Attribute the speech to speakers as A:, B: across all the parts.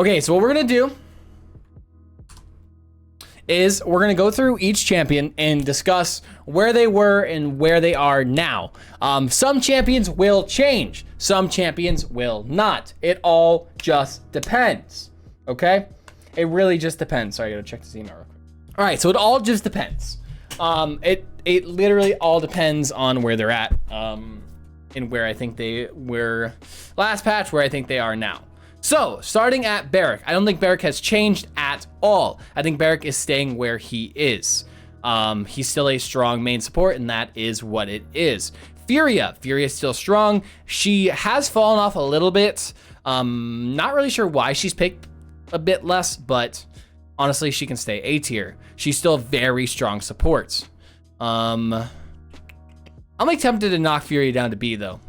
A: Okay, so what we're gonna do is we're gonna go through each champion and discuss where they were and where they are now. Some champions will change, some champions will not. It all just depends, okay? It really just depends. Sorry, I gotta check this email real quick. All right, so it all just depends. It literally all depends on where they're at, and where I think they were last patch, where I think they are now. So, starting at Barrack, I don't think Barrack has changed at all. I think Barrack is staying where he is. He's still a strong main support, and that is what it is. Furia is still strong. She has fallen off a little bit. Not really sure why she's picked a bit less, but honestly, she can stay A tier. She's still very strong support. I'm like tempted to knock Furia down to B though.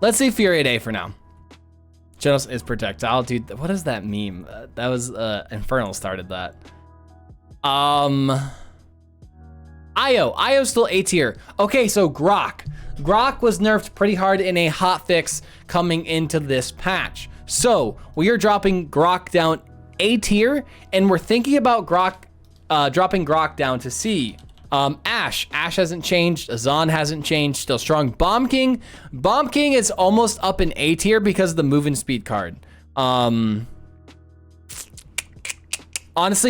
A: Let's say Furia at A for now. Genos is projectile, dude. What is that meme? That was Infernal started that. Io's still A tier. Okay, so Grok was nerfed pretty hard in a hotfix coming into this patch. So we are dropping Grok down A tier, and we're thinking about dropping Grok down to C. Ashe hasn't changed. Azan hasn't changed. Still strong. Bomb King is almost up in A tier because of the movement speed card. Honestly,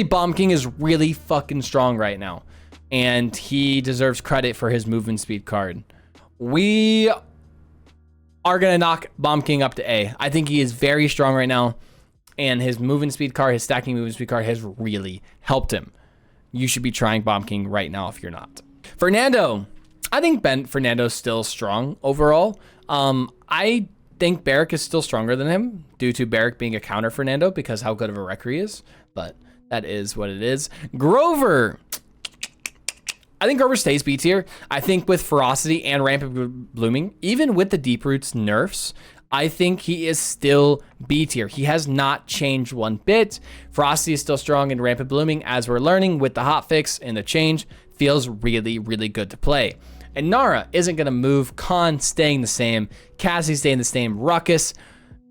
A: Bomb King is really fucking strong right now, and he deserves credit for his movement speed card. We are gonna knock Bomb King up to A. I think he is very strong right now, and his movement speed card, his stacking movement speed card has really helped him. You should be trying Bomb King right now if you're not. Fernando, I think Fernando's still strong overall. I think Barrack is still stronger than him due to Barrack being a counter Fernando because how good of a wrecker he is, but that is what it is. Grover, I think Grover stays B tier. I think with Ferocity and Rampant Blooming, even with the Deep Roots nerfs, I think he is still B tier. He has not changed one bit. Ferocity is still strong and Rampant Blooming, as we're learning with the hotfix and the change, feels really, really good to play. And Nara isn't gonna move. Khan staying the same. Cassie staying the same. Ruckus,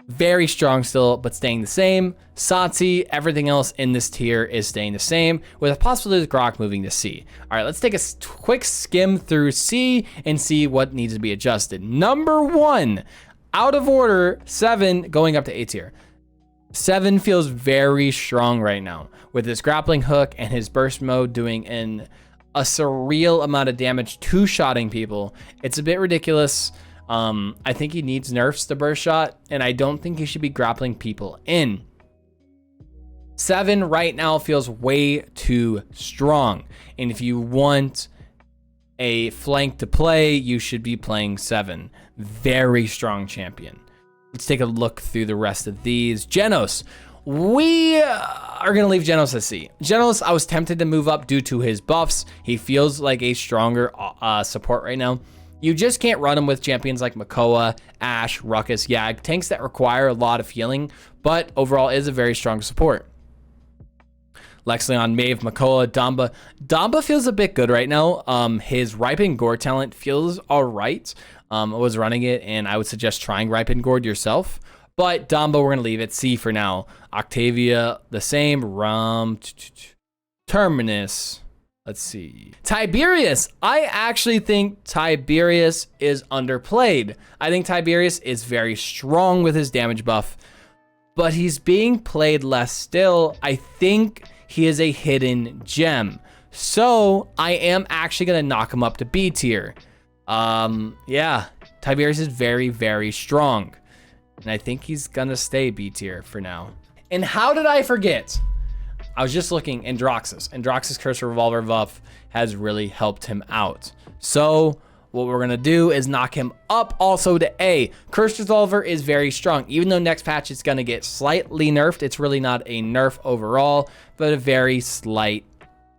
A: very strong still, but staying the same. Satsi, everything else in this tier is staying the same, with a possibility of Grok moving to C. All right, let's take a quick skim through C and see what needs to be adjusted. Number 1, out of order, 7 going up to A tier. 7 feels very strong right now with his grappling hook and his burst mode doing a surreal amount of damage two-shotting people. It's a bit ridiculous. I think he needs nerfs to burst shot, and I don't think he should be grappling people in. 7 right now feels way too strong, and if you want a flank to play, you should be playing 7. Very strong champion. Let's take a look through the rest of these. Genos. We are going to leave Genos at C. Genos, I was tempted to move up due to his buffs. He feels like a stronger support right now. You just can't run him with champions like Makoa, Ashe, Ruckus, Yag, tanks that require a lot of healing, but overall is a very strong support. Lexion, Maeve, Makoa, Damba. Damba feels a bit good right now. His Ripen Gourd talent feels all right. I was running it, and I would suggest trying Ripen Gourd yourself. But Damba, we're going to leave it C for now. Octavia, the same. Terminus. Let's see. Tiberius. I actually think Tiberius is underplayed. I think Tiberius is very strong with his damage buff, but he's being played less still. I think he is a hidden gem. So I am actually going to knock him up to B tier. Yeah, Tiberius is very, very strong. And I think he's going to stay B tier for now. And how did I forget? I was just looking, Androxus. Androxus Cursed Revolver buff has really helped him out. So what we're going to do is knock him up also to A. Cursed Revolver is very strong. Even though next patch it's going to get slightly nerfed, it's really not a nerf overall, but a very slight,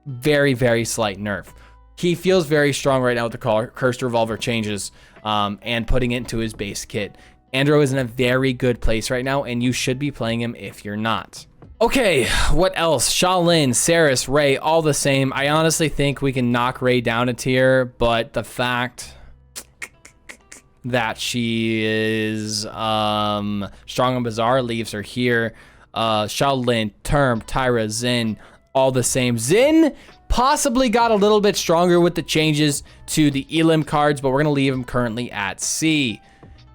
A: very, very slight nerf. He feels very strong right now with the Cursed Revolver changes and putting it into his base kit. Andro is in a very good place right now, and you should be playing him if you're not. Okay, what else? Shaolin, Saris, Ray, all the same. I honestly think we can knock Ray down a tier, but the fact that she is strong and bizarre leaves her here. Shaolin, Term, Tyra, Zin, all the same. Zin possibly got a little bit stronger with the changes to the Elim cards, but we're going to leave him currently at C.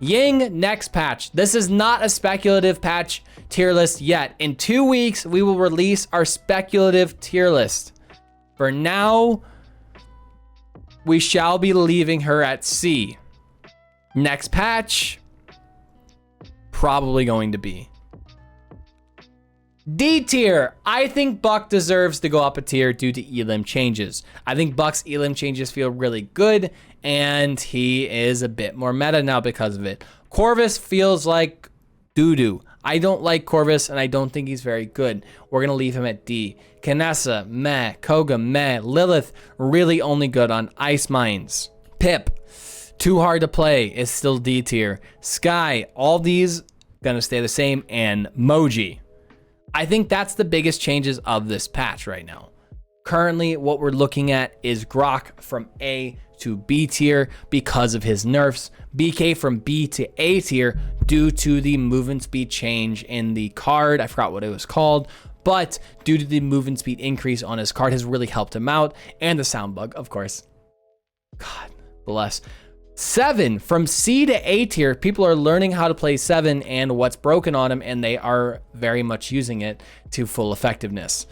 A: Ying, next patch. This is not a speculative patch tier list yet. In 2 weeks, we will release our speculative tier list. For now, we shall be leaving her at C. Next patch, probably going to be D tier. I think Buck deserves to go up a tier due to Elim changes. I think Buck's Elim changes feel really good, and he is a bit more meta now because of it. Corvus feels like doo-doo. I don't like Corvus, and I don't think he's very good. We're going to leave him at D. Kanessa, meh. Koga, meh. Lilith, really only good on Ice Mines. Pip, too hard to play, is still D tier. Sky, all these going to stay the same, and Moji. I think that's the biggest changes of this patch right now. Currently, what we're looking at is Grok from A to B tier because of his nerfs. BK from B to A tier due to the movement speed change in the card. I forgot what it was called, but due to the movement speed increase on his card has really helped him out. And the sound bug, of course. God bless. 7 from C to A tier. People are learning how to play 7 and what's broken on him, and they are very much using it to full effectiveness.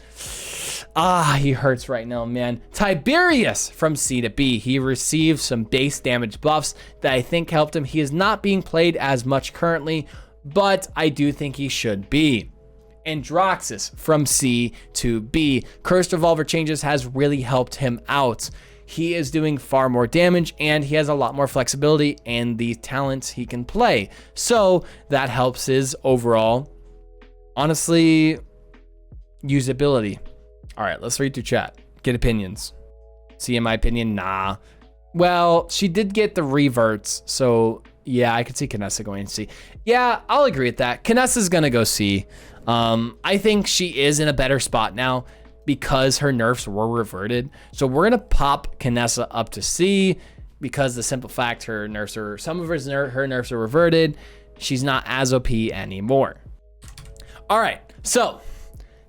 A: He hurts right now, man. Tiberius from C to B. He received some base damage buffs that I think helped him. He is not being played as much currently, but I do think he should be. Androxus from C to B. Cursed Revolver changes has really helped him out. He is doing far more damage, and he has a lot more flexibility and the talents he can play. So that helps his overall, honestly, usability. All right, let's read through chat. Get opinions. See, in my opinion, nah. Well, she did get the reverts, so yeah, I could see Kanessa going C. Yeah, I'll agree with that. Kanessa's gonna go C. I think she is in a better spot now because her nerfs were reverted. So we're gonna pop Kanessa up to C because the simple fact her nerfs are, some of her nerfs are reverted. She's not as OP anymore. All right, so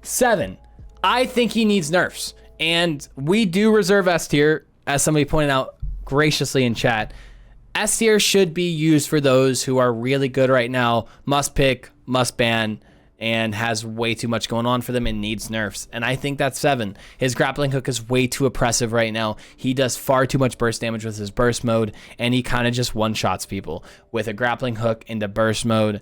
A: 7. I think he needs nerfs, and we do reserve S tier, as somebody pointed out graciously in chat. S tier should be used for those who are really good right now, must pick, must ban, and has way too much going on for them and needs nerfs. And I think that's 7. His grappling hook is way too oppressive right now. He does far too much burst damage with his burst mode, and he kind of just one-shots people. With a grappling hook into burst mode,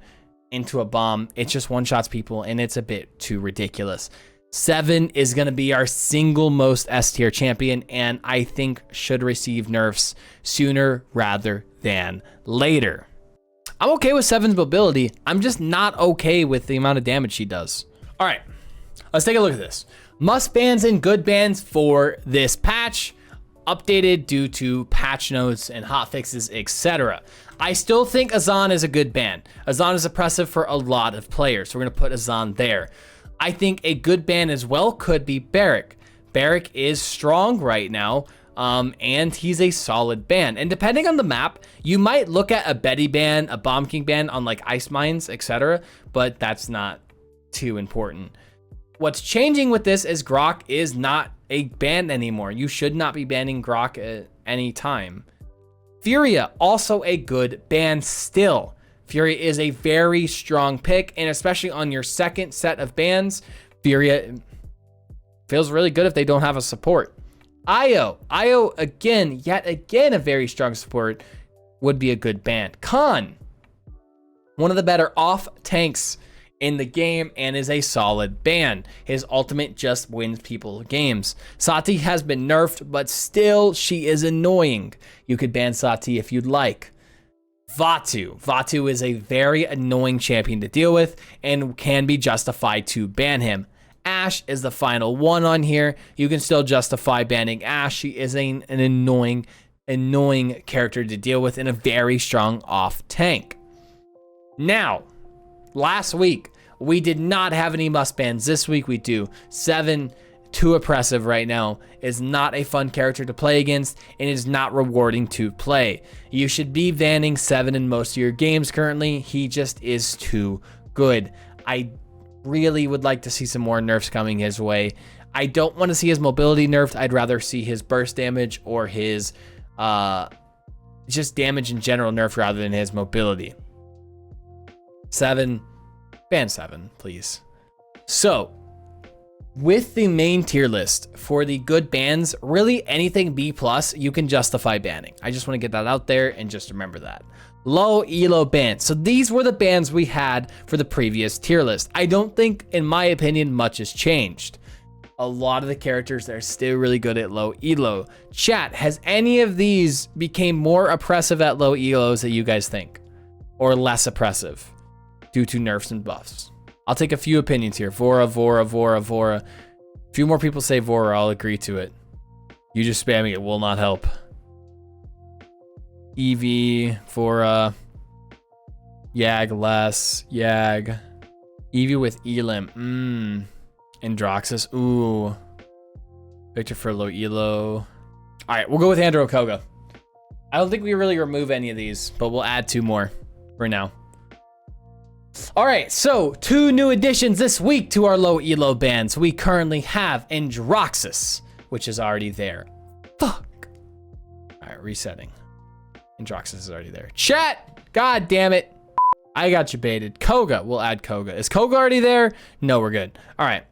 A: into a bomb, it just one-shots people, and it's a bit too ridiculous. 7 is going to be our single most S tier champion, and I think should receive nerfs sooner rather than later. I'm okay with 7's mobility. I'm just not okay with the amount of damage she does. All right, let's take a look at this. Must bans and good bans for this patch, updated due to patch notes and hotfixes, etc. I still think Azan is a good ban. Azan is oppressive for a lot of players, so we're gonna put Azan there. I think a good ban as well could be Barrack. Barrack is strong right now, and he's a solid ban. And depending on the map, you might look at a Betty ban, a Bomb King ban on like Ice Mines, etc. But that's not too important. What's changing with this is Grok is not a ban anymore. You should not be banning Grok at any time. Furia, also a good ban still. Furia is a very strong pick, and especially on your second set of bans, Furia feels really good if they don't have a support. Io again, yet again, a very strong support would be a good ban. Khan, one of the better off tanks in the game and is a solid ban. His ultimate just wins people games. Sati has been nerfed, but still she is annoying. You could ban Sati if you'd like. Vatu is a very annoying champion to deal with and can be justified to ban him. Ashe is the final one on here. You can still justify banning Ashe. She is an annoying character to deal with and a very strong off tank. Now, last week, we did not have any must bans. This week we do. 7, too oppressive right now, is not a fun character to play against and is not rewarding to play. You should be banning 7 in most of your games currently. He just is too good. I really would like to see some more nerfs coming his way. I don't want to see his mobility nerfed. I'd rather see his burst damage or his just damage in general nerfed rather than his mobility. 7, ban 7, please. So, with the main tier list for the good bans, really anything B+, you can justify banning. I just want to get that out there and just remember that. Low elo bans. So these were the bans we had for the previous tier list. I don't think, in my opinion, much has changed. A lot of the characters are still really good at low elo. Chat, has any of these became more oppressive at low elos that you guys think? Or less oppressive due to nerfs and buffs? I'll take a few opinions here. Vora, Vora, Vora, Vora. A few more people say Vora, I'll agree to it. You just spamming it will not help. Eevee, Vora, Yag less, Yag. Eevee with Elim, Androxus, ooh. Victor for low elo. All right, we'll go with Andro Koga. I don't think we really remove any of these, but we'll add 2 more for now. All right, so 2 new additions this week to our low elo bans. We currently have Androxus, which is already there. Fuck. All right, resetting. Androxus is already there. Chat, god damn it. I got you baited. Koga, we'll add Koga. Is Koga already there? No, we're good. All right.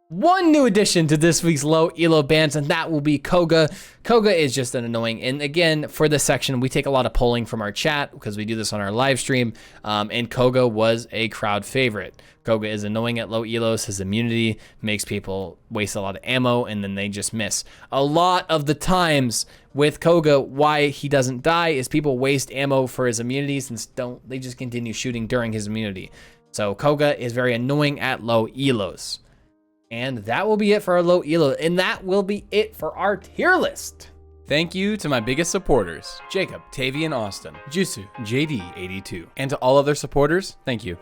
A: 1 new addition to this week's low elo bans, and that will be Koga. Koga is just an annoying, and again, for this section, we take a lot of polling from our chat because we do this on our live stream, and Koga was a crowd favorite. Koga is annoying at low elos. His immunity makes people waste a lot of ammo, and then they just miss. A lot of the times with Koga, why he doesn't die is people waste ammo for his immunities and they just continue shooting during his immunity. So Koga is very annoying at low elos. And that will be it for our low elo, and that will be it for our tier list.
B: Thank you to my biggest supporters, Jacob, Tavian Austin, Jusu, JD82, and to all other supporters, thank you.